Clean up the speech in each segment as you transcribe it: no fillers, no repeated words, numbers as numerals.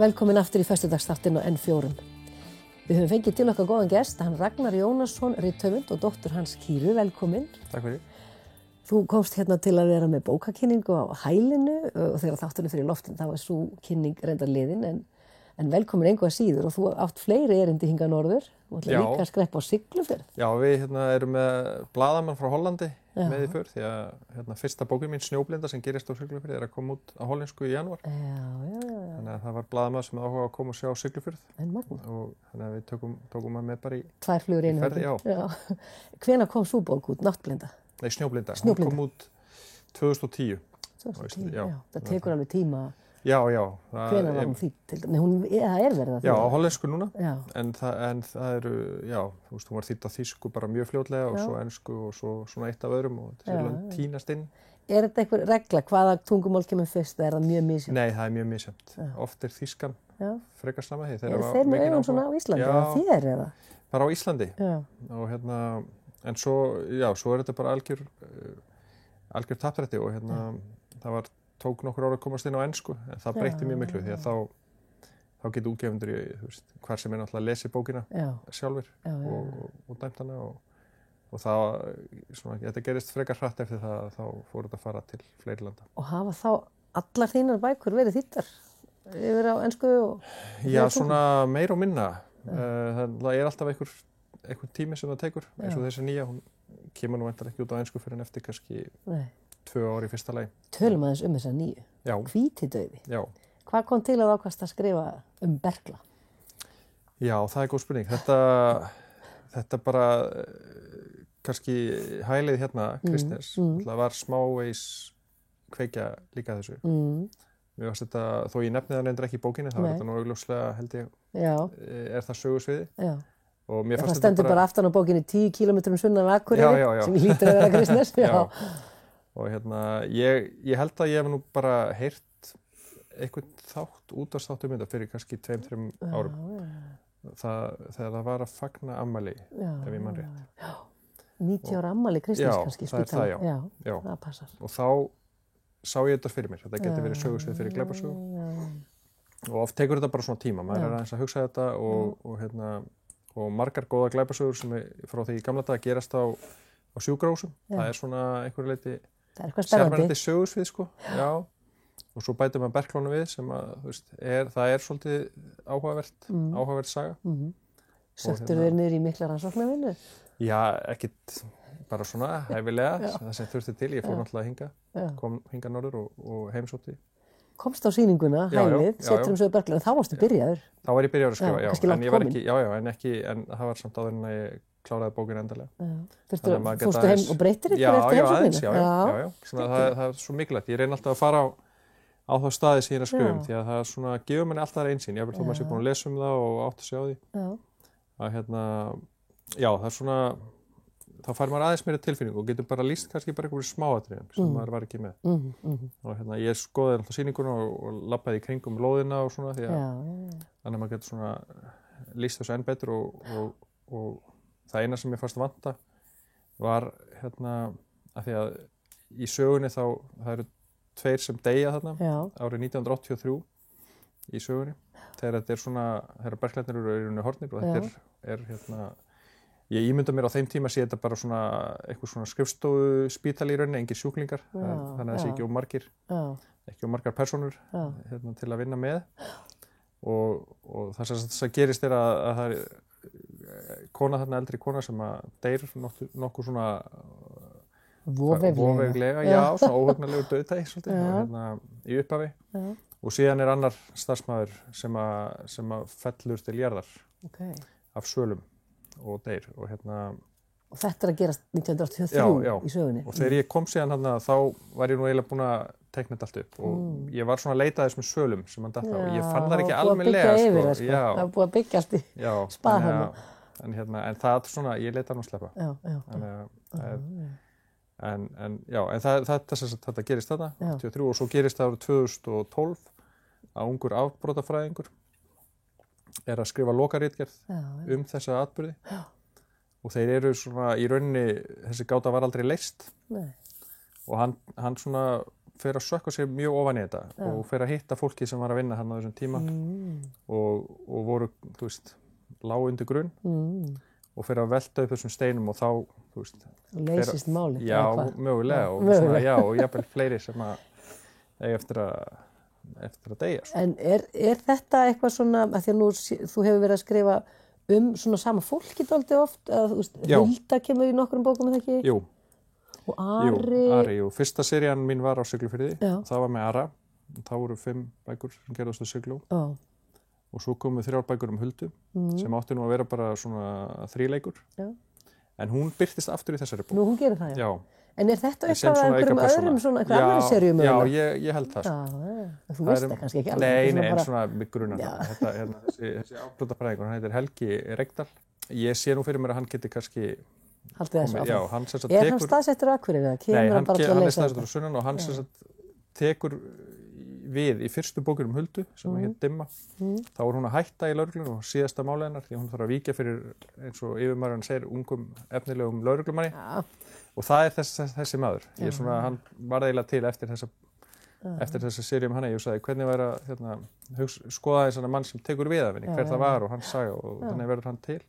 Velkomin aftur í föstudagsþáttinn á N4. Við höfum fengið til okkar góðan gest, hann Ragnar Jónasson, rithöfund og dóttur hans Kýru, velkomin. Takk fyrir. Þú komst hérna til að vera með bókakynningu á Hælinu og þegar þátturinn fyrir loftin þá svo kynning reyndar liðin en velkomin engu að síður og þú átt fleiri erindi hingað norður. Þú ætlar líka að skreppa á Siglufjörð. Já, við erum með blaðamann frá Hollandi með í för því að fyrsta bókin mín Snjóblinda sem gerist á Siglufjörði að koma út á hollensku í janúar. Já. Þannig að það var blaðamaður sem áhuga að koma og sjá Siglufjörð. En magna. Og þannig að við tókum hann með bara í tvær flugur í einu ferði, já. Hvenær kom sú bók út, Náttblinda? Nei, Snjóblinda. Hún kom út 2010. 2010, já. Það tekur alveg tíma. Já. Hvenær var hún þýdd til dæmis? Það er verið að Já, á hollensku núna. Já. En það eru, þú veist, hún var þýdd á þýsku bara mjög fljótlega og svo ensku og svo svona eitt af öðrum og þetta tínast inn. Er þetta einhver regla? Hvaða tungumál kemur fyrst? Er það mjög misjafnt? Nei, það er mjög misjafnt. Oft er þýskan frekar slamma því. Þeir með augun svona á Íslandi eða þér eða? Bara á Íslandi. Já. Og en svo er þetta bara algjör taprætti og það tók nokkur ára að komast inn á ensku, en það breytti mjög miklu því að þá getur útgefundur hvar sem náttúrulega lesi bókina sjálfur og dæmt hana og þetta gerist frekar hratt eftir það að þá fór þetta að fara til fleiri landa. Og hafa þá allar þínar bækur verið þýddar yfir á ensku? Já, svona meira og minna. Það er alltaf einhver tími sem það tekur, eins og þessi nýja, hún kemur nú væntanlega ekki út á ensku fyrir en eftir kannski 2 ár í fyrsta lagi. Tölum aðeins þessa nýju. Já. Hvítidauði. Já. Hvað kom til að ákvast að skrifa Bergla? Já, það er góð spurning. Þetta bara kannski hælið Kristnes. Það var smávegis kveikja líka þessu. Mér varst þetta, þó ég nefni það reyndar ekki í bókinni, það var þetta nú augljóslega held ég, er það sögusviði. Já. Og mér fannst það stendur bara aftan á bókinni 10 kilometrum sunnan Akureyri sem lítur að vera Kristnes. Já. Og ég held að ég hef nú bara heyrt einhvern útvarpsþátt þetta fyrir kannski 2-3 árum. Þegar það var að fagna afmæli, ef ég man rétt. Já. 90 ára afmæli Kristnes kannski. Já, það er það, já. Það passar. Og þá sá ég þetta fyrir mér. Þetta getur verið sögusvið fyrir glæpasögu. Og oft tekur þetta bara svona tíma. Maður er aðeins að hugsa þetta og margar góða glæpasögur sem frá því í gamla daga gerast á sjúkrahúsum. Það er svona einhverju leyti sérmennandi sögusvið, sko. Já. Og svo bætum maður Berklónu við sem að, það er svolítið áhugavert saga. Söktur þér niður í mikla rannsóknarvinnu? Já, ekkit bara svona hæfilega, það sem þurfti til. Ég fór náttúrulega kom hingað norður og heimsótti. Komst á sýninguna, Hælið, Setrum sögu Berklónu, þá varstu byrjaður? Þá var ég byrjaður að skrifa, en ég var ekki, en það var samt áður en að ég kláraði bókin endalega. Fórstu heim og breytir ykkur eftir heimsóknina? Já. Það er svo mikilvægt. Ég reyni alltaf að fara á þá staði sem ég er að skrifa því að það svona gefur manni alltaf einsýn. Ég þó maður sé búin að lesa það og átt að sjá því. Það er svona, þá fær maður aðeins meira tilfinning og getur bara lýst kannski bara einhverju smáatriðum sem maður var ekki með. Og ég skoðaði alltaf sýninguna og labbaði í kringum lóðina og svona því að þannig að maður getur svona lýst þessu enn betur og það eina sem ég fannst vanta var að því að í sögunni það eru 2 sem deyja þarna árið 1983 í sögunni þegar þetta er svona, þegar berklarnir eru horfnir og þetta er ég ímynda mér á þeim tíma sé þetta bara svona eitthvað svona skrifstofu spítali í rauninni, engir sjúklingar þannig að það sé ekki margar persónur til að vinna með og það sem gerist er að það er kona þarna, eldri kona sem að deyr nokkuð svona vofeglega, svona óhugnarlegur dauðdagi svolítið í upphafi og síðan er annar starfsmaður sem að fellur til jarðar af svölum og deyr og þetta er að gerast 1983 í sögunni. Og þegar ég kom síðan þá var ég nú eiginlega búin að teikna þetta allt upp og ég var svona að leita þessum svölum sem hann datt á og ég fann það ekki almennilega það var búið að byggja allt í spað þarna. En það svona, ég leita hann að sleppa. Þetta gerist þarna 83 og svo gerist það árið 2012 að ungur afbrotafræðingur er að skrifa lokaritgerð þessa atburði og þeir eru svona í rauninni, þessi gáta var aldrei leyst og hann svona fer að sökka sér mjög ofan í þetta og fer að hitta fólki sem var að vinna hann á þessum tíma og voru, þú veist, lág undir grunn og fer að velta upp þessum steinum og þá, þú veist, leysist málið. Já, mögulega og svona, já, og jafnvel fleiri sem að eiga eftir að deyja. Sko. En er þetta eitthvað svona, að því að nú þú hefur verið að skrifa svona sama fólki dálítið oft, að þú veist, Hulda kemur í nokkrum bókum, er það ekki? Jú. Og Ari. Jú. Fyrsta serían mín var á Siglufirði, það var með Ara, þá voru 5 bækur sem gerðast á Siglú. Og svo komu 3 bækur Huldu sem átti nú að vera bara svona 3-leikur. En hún birtist aftur í þessari bók. Nú, hún gerir það, já. En er þetta eitthvað að einhverjum öðrum svona, eitthvað annari seríum? Já, ég held það. Þú veist það kannski ekki alveg. Nei, en svona mig grunar það. Þessi afbrotafræðingur, hann heitir Helgi Reykdal. Ég sé nú fyrir mér að hann geti kannski... Haldið þessu áfram. Já, hann sem sagt tekur... Er hann staðsettur á Akureyri? Nei, hann er staðsettur á Sunnan og hann sem sagt tekur við í fyrstu bókunum Huldu sem heit Dimma. Þá hún að hætta í lögreglunni og síðasta máli hennar því hún þarf að víkja fyrir, eins og yfirmaðurinn segir, ungum efnilegum lögreglumanni. Og það er þessi maður. Hann var eiginlega til eftir þessa seríum hann. Ég sagði, hvernig væri að skoða þess mann sem tekur við af henni, hver það var og hans saga og þannig verður hann til.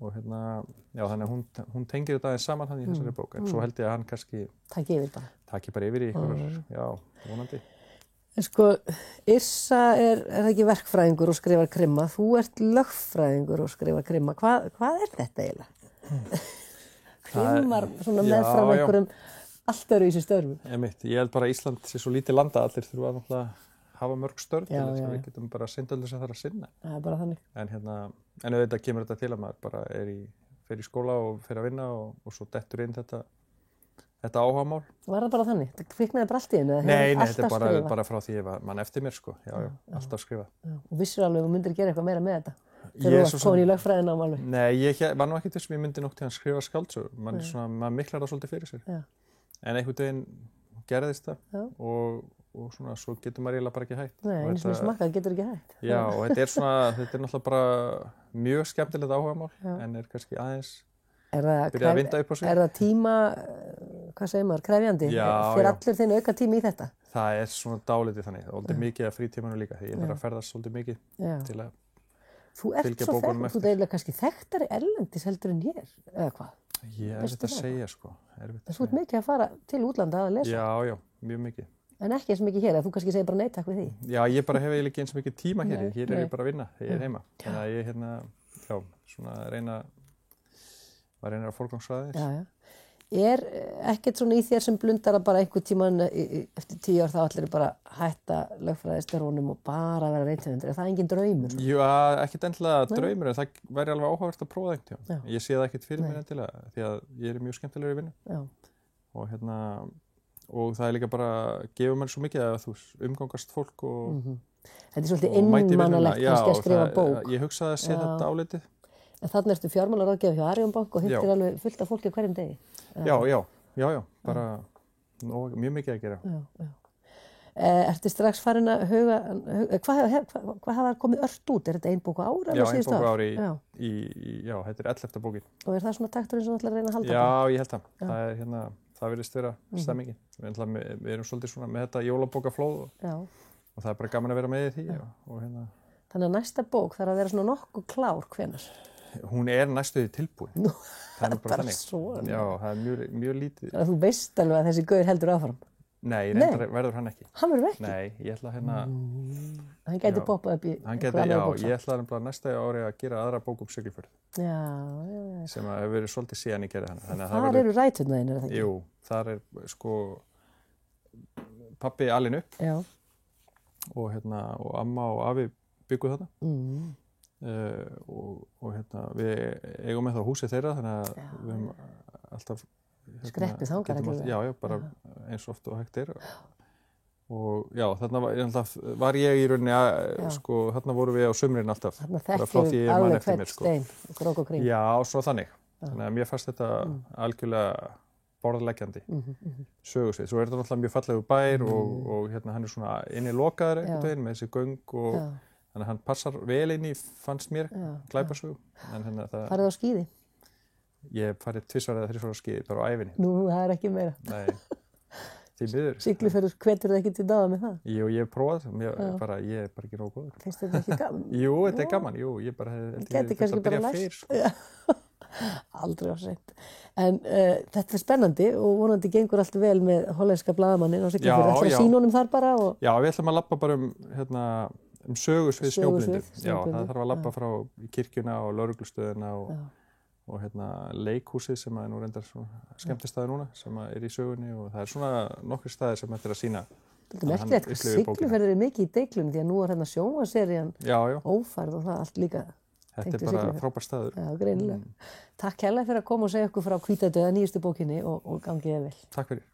Og þannig að hún tengir þetta aðeins saman hann í þessari bók. En svo held ég að hann kannski taki bara yfir í ykkur, vonandi. En sko, Yrsa er ekki verkfræðingur og skrifar krimma. Þú ert lögfræðingur og skrifar krimma. Hvað er þetta eiginlega? Krimmar svona meðfram einhverjum allt öðruvísi störfum. Ég held bara að Ísland sé svo lítið landa allir þurfa að náttúrulega hafa mörg störf til þess að við getum bara að synda öllu sem þarf að sinna. Það er bara þannig. En auðvitað kemur þetta til að maður bara fer í skóla og fer að vinna og svo dettur inn þetta áhugamál. Var það bara þannig? Það kviknaði bara allt í hennu? Nei, þetta er bara frá því ég var mann eftir mér, sko. Já, alltaf skrifa. Og vissir alveg að þú myndir gera eitthvað meira með þetta? Þegar þú varst komin í lögfræðinám alveg? Nei, ég var nú ekkert þessum ég myndi nokkuð að skrifa skáldsögur. Maður miklar það svolítið fyrir sér. En einhvern veginn gerðist það og svona, svo getur maður eiginlega bara ekki hægt. Nei, eins og smakkað getur ekki hægt. Já, og þetta er náttúrulega bara mjög skemmtilegt áhugamál, en er kannski aðeins byrjað að vinda upp á sig. Er það tíma, hvað segir maður, krefjandi? Fyrir allir þinn auka tími í þetta? Það er svona dálítið þannig. Það er svolítið mikið að frítímanu líka, því ég þarf að ferðast svolítið mikið til að fylgja bókunum eftir. Þú ert eiginlega kannski þekktari erlendis heldur en hér, eða hvað? Ég er þetta að segja, sko. Þú ert mikið að fara til útlanda að lesa? Já, mjög mikið. En ekki eins mikið hér, að þú kannski segir bara nei takk við því? Já, ég bara hef eiginlega ekki eins mikið tíma hér. Hér er ég bara að vinna þegar ég er heima. Þannig að ég svona reyna að forgangsraða þess. Er ekkert svona í þér sem blundar að bara einhvern tíman eftir 10 ár þá allir bara hætta lögfræðistörfunum og bara vera rithöfundur? Er það engin draumur? Já, ekkert endilega draumur, en það væri alveg áhugavert að prófa einhvern tíma. Ég sé það ekkert fyrir mér endilega, því að ég er mjög skemmtilegur í vinnu. Og það er líka bara, gefur mér svo mikið að þú umgangast fólk og Þetta er svolítið innmannalegt kannski að skrifa bók. Ég hugsaði að sé þetta álitið. En þarna ertu fjármálaráðgjafi hjá Arion Bank og hittir alveg fullt af fólki hverjum degi. Já, bara mjög mikið að gera. Ertu strax farin að huga, hvað hafa komið ört út? Er þetta ein bók á ári? Já, ein bók á ári þetta er 11. bókin. Og er það svona takturinn sem þú ætlar að reyna að halda? Já, ég held það. Það er það virðist vera stemmingin. Við erum svolítið svona með þetta jólabókaflóð og það er bara gaman að vera með í því. Þannig að næsta bók þarf að vera svona nokkuð klár hvenær? Hún er næstuði tilbúin. Það er bara þannig. Já, það er mjög lítið. Þannig að þú veist alveg að þessi gaur heldur áfram? Nei, verður hann ekki. Hann verður ekki? Nei, ég ætla Hann gæti poppað upp í ég ætla næsta ári að gera aðra bók Siglufjörð. Já. Sem að hefur verið svolítið síðan ég gerði hana. Þar eru ræturnar þínar, er það ekki? Jú, þar er sko pabbi alinn upp. Já. Og amma og afi bygguð þarna. Og við eigum með þá húsið þeirra þannig að við höfum alltaf skreppið þangað ekki? Já, bara eins og oft og hægt er og þarna var ég í rauninni sko, þarna vorum við á sumrin alltaf þarna þekkjum alveg hvert stein og grók og kring. Já, svo þannig að mér fannst þetta algjörlega borðleggjandi sögusvið. Svo er þetta náttúrulega mjög fallegur bær og hann er svona inni lokaður einhvern veginn með þessi göng og þannig að hann passar vel inn í, fannst mér, glæpasögu. Farið á skíði? Ég hef farið 2 eða 3 á skíði, bara á ævinni. Nú, það er ekki meira. Nei. því miður. Siglufjörður hvetur það ekki til dáða með það? Jú, ég hef prófað, ég er bara ekki nógu góður. Finnst þetta ekki gaman? Jú, þetta er gaman, jú, ég bara Gæti kannski bara lært. sko. Aldrei á seint. En þetta er spennandi og vonandi gengur allt vel með hollenska blaðamannin á Siglufjörður. Ætlar að sýna honum þar bara? Já, við ætlum að labba bara um sögusvið snjóblindu. Já, það þarf að labba frá kirkjuna og lögreglustöðina og leikhúsið sem er nú reyndar skemmtistaður núna sem er í sögunni og það er svona nokkrir staðir sem þetta er að sýna. Þetta er merkilegt hvað Siglufjörður er mikið í deiklunum því að nú er sjónvarserían Ófærð og það allt líka. Þetta er bara frábær staður. Já, greinilega. Takk kærlega fyrir að koma og segja okkur frá Hvítadauða, nýjustu bókinni og gangið vel. Takk fyrir.